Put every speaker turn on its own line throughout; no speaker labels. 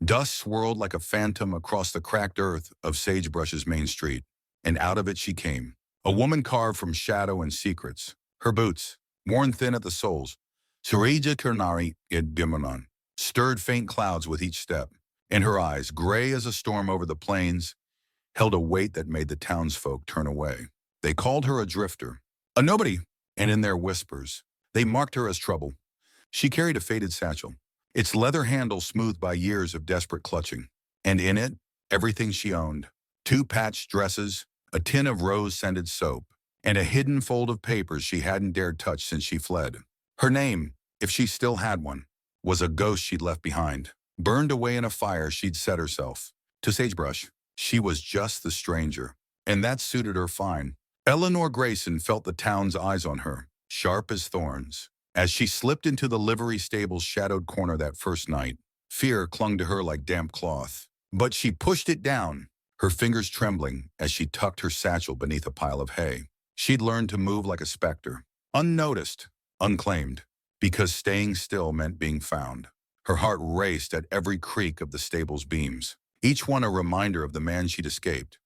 Dust swirled like a phantom across the cracked earth of Sagebrush's main street, and out of it she came. A woman carved from shadow and secrets. Her boots, worn thin at the soles, Surija Kernari id Bimonon, stirred faint clouds with each step, and her eyes, gray as a storm over the plains, held a weight that made the townsfolk turn away. They called her a drifter, a nobody, and in their whispers, they marked her as trouble. She carried a faded satchel, its leather handle smoothed by years of desperate clutching, and in it, everything she owned: 2 patched dresses, a tin of rose-scented soap, and a hidden fold of papers she hadn't dared touch since she fled. Her name, if she still had one, was a ghost she'd left behind, burned away in a fire she'd set herself. To Sagebrush, she was just the stranger, and that suited her fine. Eleanor Grayson felt the town's eyes on her, sharp as thorns. As she slipped into the livery stable's shadowed corner that first night, fear clung to her like damp cloth. But she pushed it down, her fingers trembling as she tucked her satchel beneath a pile of hay. She'd learned to move like a specter, unnoticed, unclaimed, because staying still meant being found. Her heart raced at every creak of the stable's beams, each one a reminder of the man she'd escaped,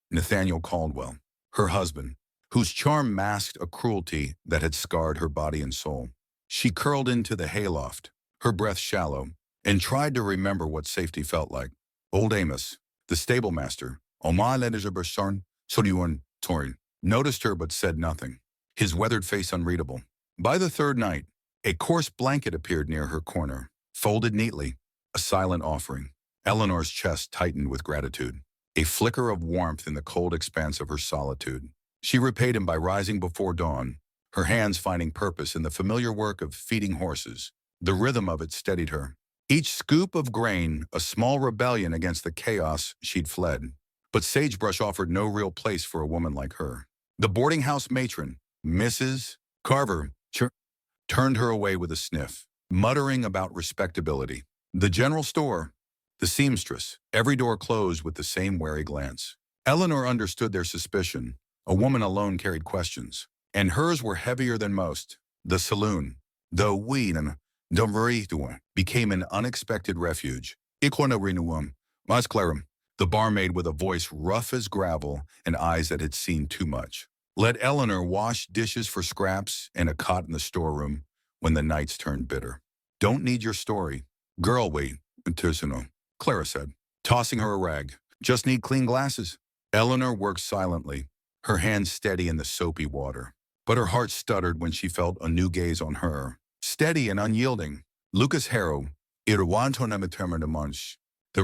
Nathaniel Caldwell, her husband, whose charm masked a cruelty that had scarred her body and soul. She curled into the hayloft, her breath shallow, and tried to remember what safety felt like. Old Amos, the stable master, noticed her but said nothing, his weathered face unreadable. By the third night, a coarse blanket appeared near her corner, folded neatly, a silent offering. Eleanor's chest tightened with gratitude, a flicker of warmth in the cold expanse of her solitude. She repaid him by rising before dawn, her hands finding purpose in the familiar work of feeding horses. The rhythm of it steadied her. Each scoop of grain, a small rebellion against the chaos she'd fled. But Sagebrush offered no real place for a woman like her. The boarding house matron, Mrs. Carver, turned her away with a sniff, muttering about respectability. The general store, the seamstress, every door closed with the same wary glance. Eleanor understood their suspicion. A woman alone carried questions, and hers were heavier than most. The saloon, though became an unexpected refuge. The barmaid with a voice rough as gravel and eyes that had seen too much, let Eleanor wash dishes for scraps and a cot in the storeroom when the nights turned bitter. Don't need your story. Girl, wait, Clara said, tossing her a rag. Just need clean glasses. Eleanor worked silently, her hands steady in the soapy water. But her heart stuttered when she felt a new gaze on her. Steady and unyielding. Lucas Harrow, the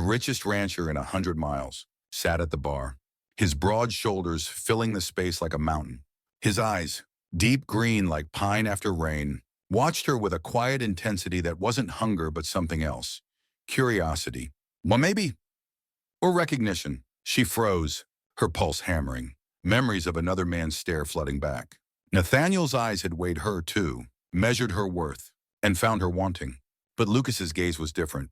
richest rancher in 100 miles, sat at the bar, his broad shoulders filling the space like a mountain. His eyes, deep green like pine after rain, watched her with a quiet intensity that wasn't hunger but something else. Curiosity. Well, maybe. Or recognition. She froze, her pulse hammering, memories of another man's stare flooding back. Nathaniel's eyes had weighed her too, measured her worth, and found her wanting. But Lucas's gaze was different.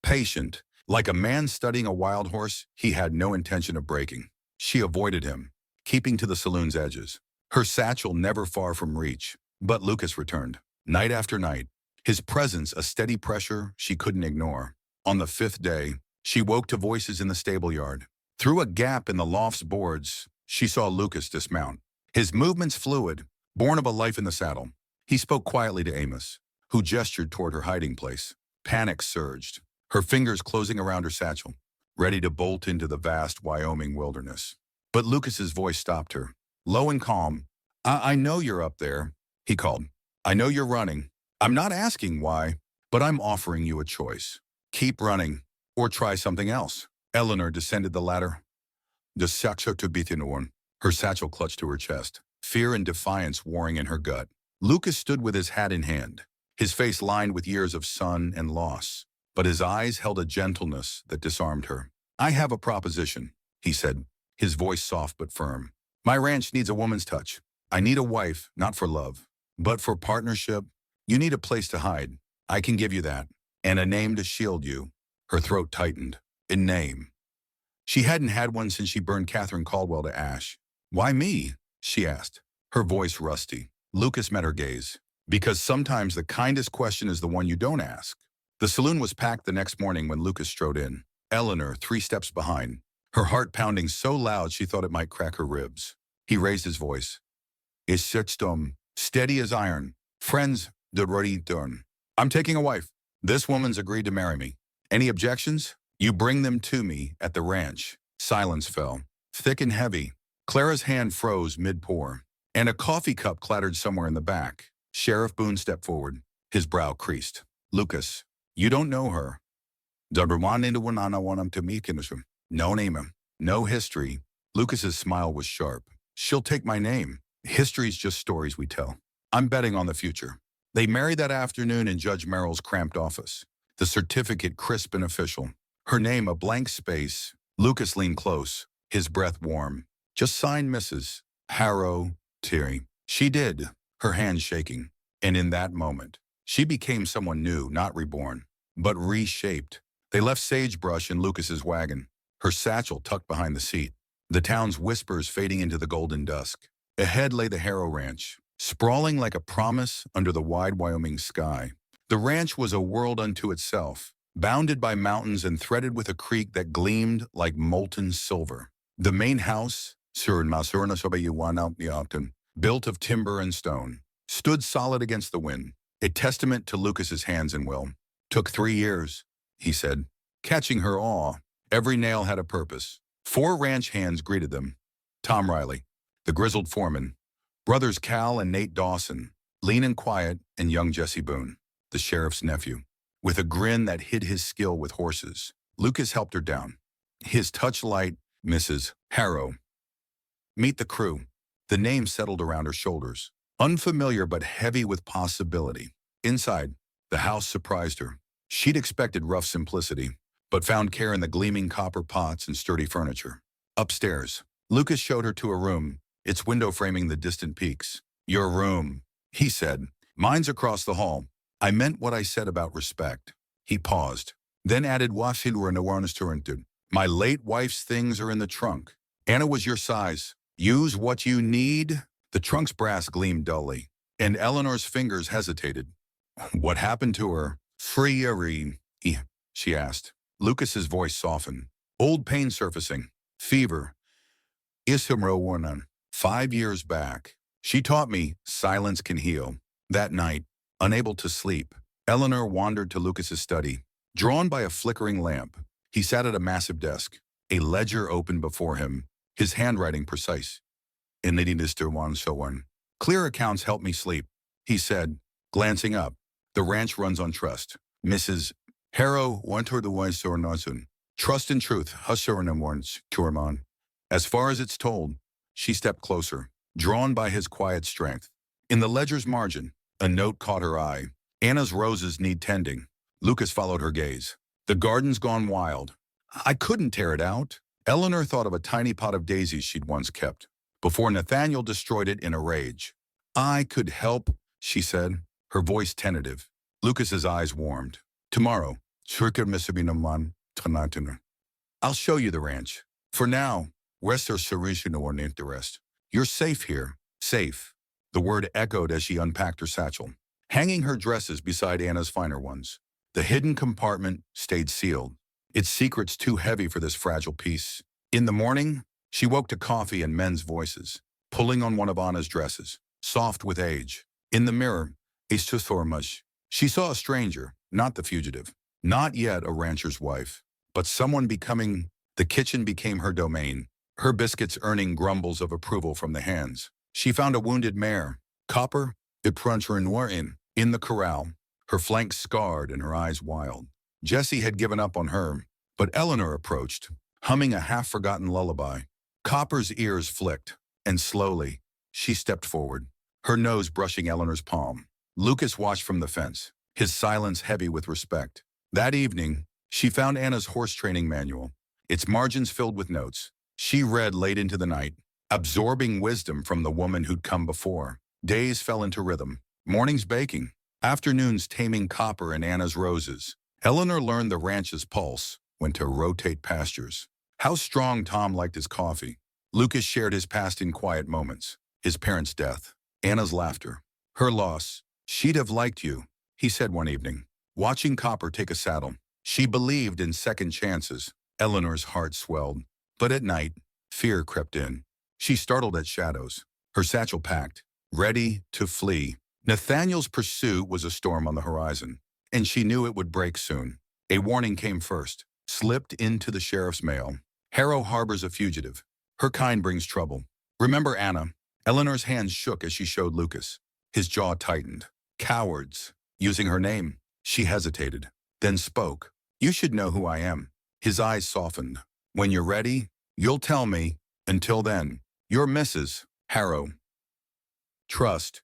Patient, like a man studying a wild horse he had no intention of breaking. She avoided him, keeping to the saloon's edges, her satchel never far from reach. But Lucas returned, night after night, his presence a steady pressure she couldn't ignore. On the 5th day, she woke to voices in the stable yard. Through a gap in the loft's boards, she saw Lucas dismount, his movements fluid, born of a life in the saddle. He spoke quietly to Amos, who gestured toward her hiding place. Panic surged, her fingers closing around her satchel, ready to bolt into the vast Wyoming wilderness. But Lucas's voice stopped her, low and calm. I know you're up there, he called. I know you're running. I'm not asking why, but I'm offering you a choice. Keep running, or try something else. Eleanor descended the ladder. Her satchel clutched to her chest, fear and defiance warring in her gut. Lucas stood with his hat in hand, his face lined with years of sun and loss, but his eyes held a gentleness that disarmed her. I have a proposition, he said, his voice soft but firm. My ranch needs a woman's touch. I need a wife, not for love, but for partnership. You need a place to hide. I can give you that. And a name to shield you. Her throat tightened. A name. She hadn't had one since she burned Catherine Caldwell to ash. Why me? She asked, her voice rusty. Lucas met her gaze. Because sometimes the kindest question is the one you don't ask. The saloon was packed the next morning when Lucas strode in. Eleanor, 3 steps behind, her heart pounding so loud she thought it might crack her ribs. He raised his voice. Is such steady as iron. Friends, de return. I'm taking a wife. This woman's agreed to marry me. Any objections? You bring them to me at the ranch. Silence fell, thick and heavy. Clara's hand froze mid-pour, and a coffee cup clattered somewhere in the back. Sheriff Boone stepped forward, his brow creased. Lucas, you don't know her. No name, no history. Lucas's smile was sharp. She'll take my name. History's just stories we tell. I'm betting on the future. They married that afternoon in Judge Merrill's cramped office. The certificate crisp and official. Her name a blank space. Lucas leaned close, his breath warm. Just sign Mrs. Harrow, Terry. She did, her hand shaking. And in that moment, she became someone new, not reborn, but reshaped. They left Sagebrush in Lucas's wagon, her satchel tucked behind the seat, the town's whispers fading into the golden dusk. Ahead lay the Harrow Ranch, sprawling like a promise under the wide Wyoming sky. The ranch was a world unto itself, bounded by mountains and threaded with a creek that gleamed like molten silver. The main house, built of timber and stone, stood solid against the wind, a testament to Lucas's hands and will. Took 3 years, he said, catching her awe. Every nail had a purpose. 4 ranch hands greeted them. Tom Riley, the grizzled foreman, brothers Cal and Nate Dawson, lean and quiet, and young Jesse Boone, the sheriff's nephew, with a grin that hid his skill with horses. Lucas helped her down. His touch light, Mrs. Harrow. Meet the crew. The name settled around her shoulders, unfamiliar but heavy with possibility. Inside, the house surprised her. She'd expected rough simplicity, but found care in the gleaming copper pots and sturdy furniture. Upstairs, Lucas showed her to a room, its window framing the distant peaks. Your room, he said. Mine's across the hall. I meant what I said about respect. He paused, then added, my late wife's things are in the trunk. Anna was your size. Use what you need. The trunk's brass gleamed dully, and Eleanor's fingers hesitated. What happened to her? Free, she asked. Lucas's voice softened. Old pain surfacing. Fever. Isimro 5 years back. She taught me silence can heal. That night, unable to sleep, Eleanor wandered to Lucas's study. Drawn by a flickering lamp, he sat at a massive desk, a ledger open before him, his handwriting precise. In leading this to one so one. Clear accounts help me sleep, he said, glancing up. The ranch runs on trust. Mrs. Harrow went her the way or nothing. Trust and truth, Hussurinum warns, Kurman. As far as it's told, she stepped closer, drawn by his quiet strength. In the ledger's margin, a note caught her eye. Anna's roses need tending. Lucas followed her gaze. The garden's gone wild. I couldn't tear it out. Eleanor thought of a tiny pot of daisies she'd once kept, before Nathaniel destroyed it in a rage. I could help, she said, her voice tentative. Lucas's eyes warmed. Tomorrow, I'll show you the ranch. For now, rest or rest. You're safe here. Safe. The word echoed as she unpacked her satchel, hanging her dresses beside Anna's finer ones. The hidden compartment stayed sealed, its secrets too heavy for this fragile piece. In the morning, she woke to coffee and men's voices, pulling on one of Anna's dresses, soft with age. In the mirror, she saw a stranger, not the fugitive, not yet a rancher's wife, but someone becoming. The kitchen became her domain, her biscuits earning grumbles of approval from the hands. She found a wounded mare, copper, in the corral, her flanks scarred and her eyes wild. Jesse had given up on her, but Eleanor approached, humming a half-forgotten lullaby. Copper's ears flicked, and slowly, she stepped forward, her nose brushing Eleanor's palm. Lucas watched from the fence, his silence heavy with respect. That evening, she found Anna's horse training manual, its margins filled with notes. She read late into the night, absorbing wisdom from the woman who'd come before. Days fell into rhythm, mornings baking, afternoons taming Copper and Anna's roses. Eleanor learned the ranch's pulse when to rotate pastures. How strong Tom liked his coffee. Lucas shared his past in quiet moments, his parents' death, Anna's laughter, her loss. She'd have liked you, he said one evening. watching Copper take a saddle. She believed in second chances. Eleanor's heart swelled. But at night, fear crept in. She startled at shadows, her satchel packed, ready to flee. Nathaniel's pursuit was a storm on the horizon, and she knew it would break soon. A warning came first, slipped into the sheriff's mail. Harrow harbors a fugitive. Her kind brings trouble. Remember Anna? Eleanor's hands shook as she showed Lucas. His jaw tightened. Cowards. Using her name. She hesitated, then spoke. You should know who I am. His eyes softened. When you're ready, you'll tell me. Until then, you're Mrs. Harrow. Trust,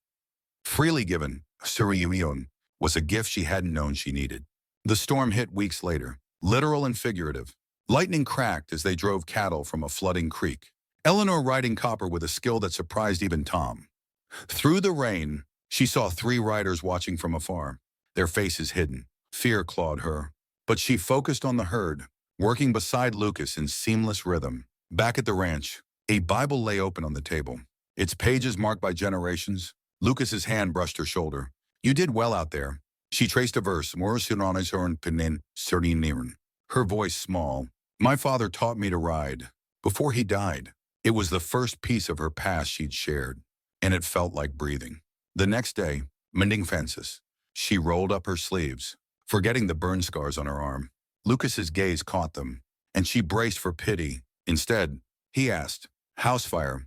freely given, Suriyon, was a gift she hadn't known she needed. The storm hit weeks later, literal and figurative. Lightning cracked as they drove cattle from a flooding creek. Eleanor riding Copper with a skill that surprised even Tom. Through the rain, she saw 3 riders watching from afar, their faces hidden. Fear clawed her, but she focused on the herd, working beside Lucas in seamless rhythm. Back at the ranch, a Bible lay open on the table, its pages marked by generations. Lucas's hand brushed her shoulder. You did well out there. She traced a verse, her voice small. My father taught me to ride. Before he died, it was the first piece of her past she'd shared, and it felt like breathing. The next day, mending fences, she rolled up her sleeves, forgetting the burn scars on her arm. Lucas's gaze caught them, and she braced for pity. Instead, he asked, House fire.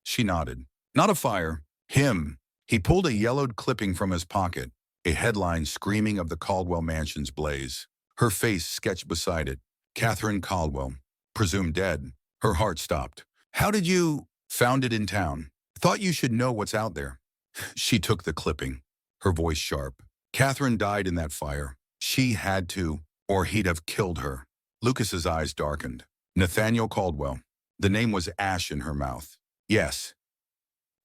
She nodded. Not a fire. Him. He pulled a yellowed clipping from his pocket, a headline screaming of the Caldwell mansion's blaze. Her face sketched beside it. Catherine Caldwell, presumed dead. Her heart stopped. How did you... Found it in town. Thought you should know what's out there. She took the clipping, her voice sharp. Catherine died in that fire. She had to, or he'd have killed her. Lucas's eyes darkened. Nathaniel Caldwell. The name was ash in her mouth. Yes.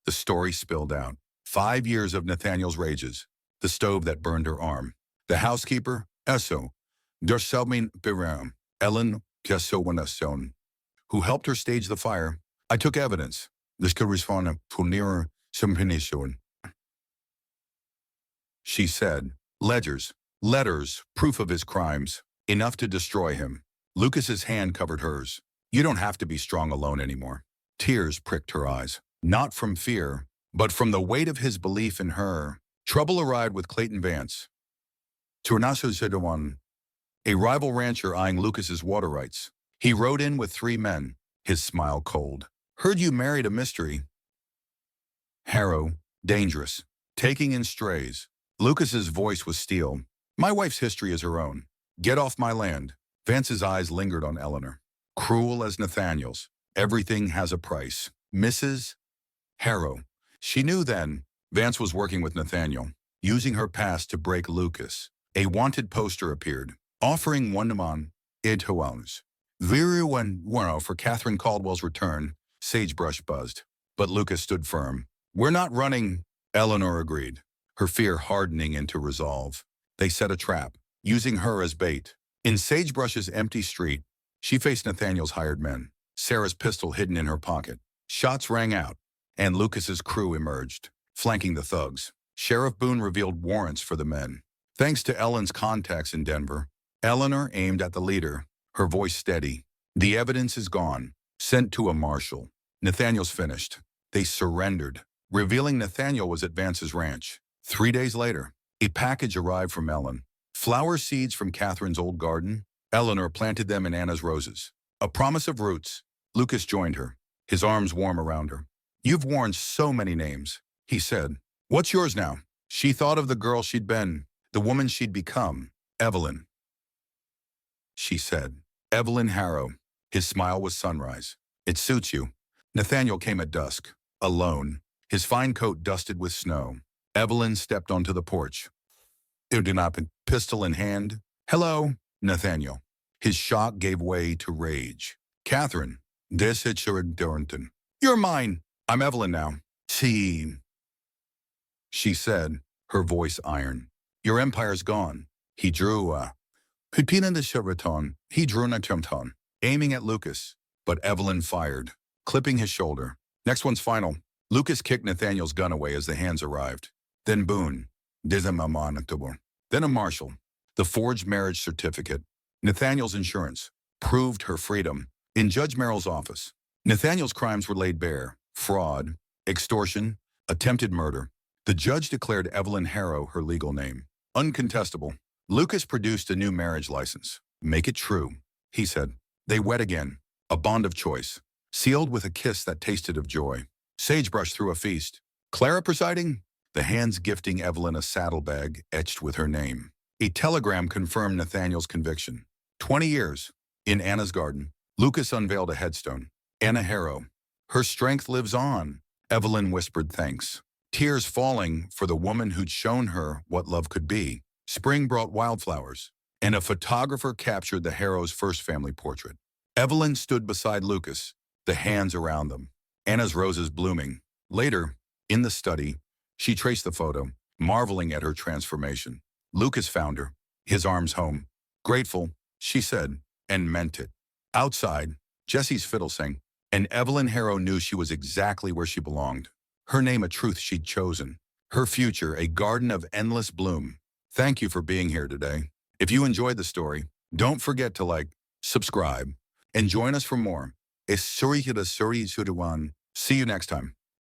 The story spilled out. 5 years of Nathaniel's rages. The stove that burned her arm. The housekeeper, Esso. Derselmin Biram. Ellen Kesowanason, who helped her stage the fire. I took evidence. This could respond to nearer Simpinishon. She said, ledgers, letters, proof of his crimes, enough to destroy him. Lucas's hand covered hers. You don't have to be strong alone anymore. Tears pricked her eyes, not from fear, but from the weight of his belief in her. Trouble arrived with Clayton Vance. Tornaso Zedawan, a rival rancher eyeing Lucas's water rights. He rode in with 3 men, his smile cold. Heard you married a mystery. Harrow, dangerous, taking in strays. Lucas's voice was steel. My wife's history is her own. Get off my land. Vance's eyes lingered on Eleanor. Cruel as Nathaniel's. Everything has a price. Mrs. Harrow. She knew then Vance was working with Nathaniel, using her past to break Lucas. A wanted poster appeared, offering $1 idhoans. Very one for Catherine Caldwell's return. Sagebrush buzzed, but Lucas stood firm. We're not running, Eleanor agreed, her fear hardening into resolve. They set a trap, using her as bait. In Sagebrush's empty street, she faced Nathaniel's hired men, Sarah's pistol hidden in her pocket. Shots rang out, and Lucas's crew emerged, flanking the thugs. Sheriff Boone revealed warrants for the men. Thanks to Ellen's contacts in Denver, Eleanor aimed at the leader, her voice steady. The evidence is gone. Sent to a marshal. Nathaniel's finished. They surrendered, revealing Nathaniel was at Vance's ranch. 3 days later, a package arrived from Ellen. Flower seeds from Catherine's old garden. Eleanor planted them in Anna's roses. A promise of roots. Lucas joined her, his arms warm around her. You've worn so many names, he said. What's yours now? She thought of the girl she'd been, the woman she'd become. Evelyn. She said, Evelyn Harrow. His smile was sunrise. It suits you. Nathaniel came at dusk, alone, his fine coat dusted with snow. Evelyn stepped onto the porch. Pistol in hand. Hello, Nathaniel. His shock gave way to rage. Catherine, this is Dorrington. You're mine. I'm Evelyn now. See, she said, her voice iron. Your empire's gone. He drew Pipina de Chevreton. He drew an attempt on, aiming at Lucas, but Evelyn fired, clipping his shoulder. Next one's final. Lucas kicked Nathaniel's gun away as the hands arrived. Then Boone, Then a marshal, the forged marriage certificate, Nathaniel's insurance, proved her freedom. In Judge Merrill's office, Nathaniel's crimes were laid bare: fraud, extortion, attempted murder. The judge declared Evelyn Harrow her legal name, uncontestable. Lucas produced a new marriage license. Make it true, he said. They wed again, a bond of choice, sealed with a kiss that tasted of joy. Sagebrush threw a feast. Clara presiding, the hands gifting Evelyn a saddlebag etched with her name. A telegram confirmed Nathaniel's conviction. 20 years. In Anna's garden, Lucas unveiled a headstone. Anna Harrow. Her strength lives on. Evelyn whispered thanks, tears falling for the woman who'd shown her what love could be. Spring brought wildflowers, and a photographer captured the Harrows' first family portrait. Evelyn stood beside Lucas, the hands around them, Anna's roses blooming. Later, in the study, she traced the photo, marveling at her transformation. Lucas found her, his arms home. Grateful, she said, and meant it. Outside, Jesse's fiddle sang, and Evelyn Harrow knew she was exactly where she belonged. Her name a truth she'd chosen. Her future a garden of endless bloom. Thank you for being here today. If you enjoyed the story, don't forget to like, subscribe, and join us for more. See you next time.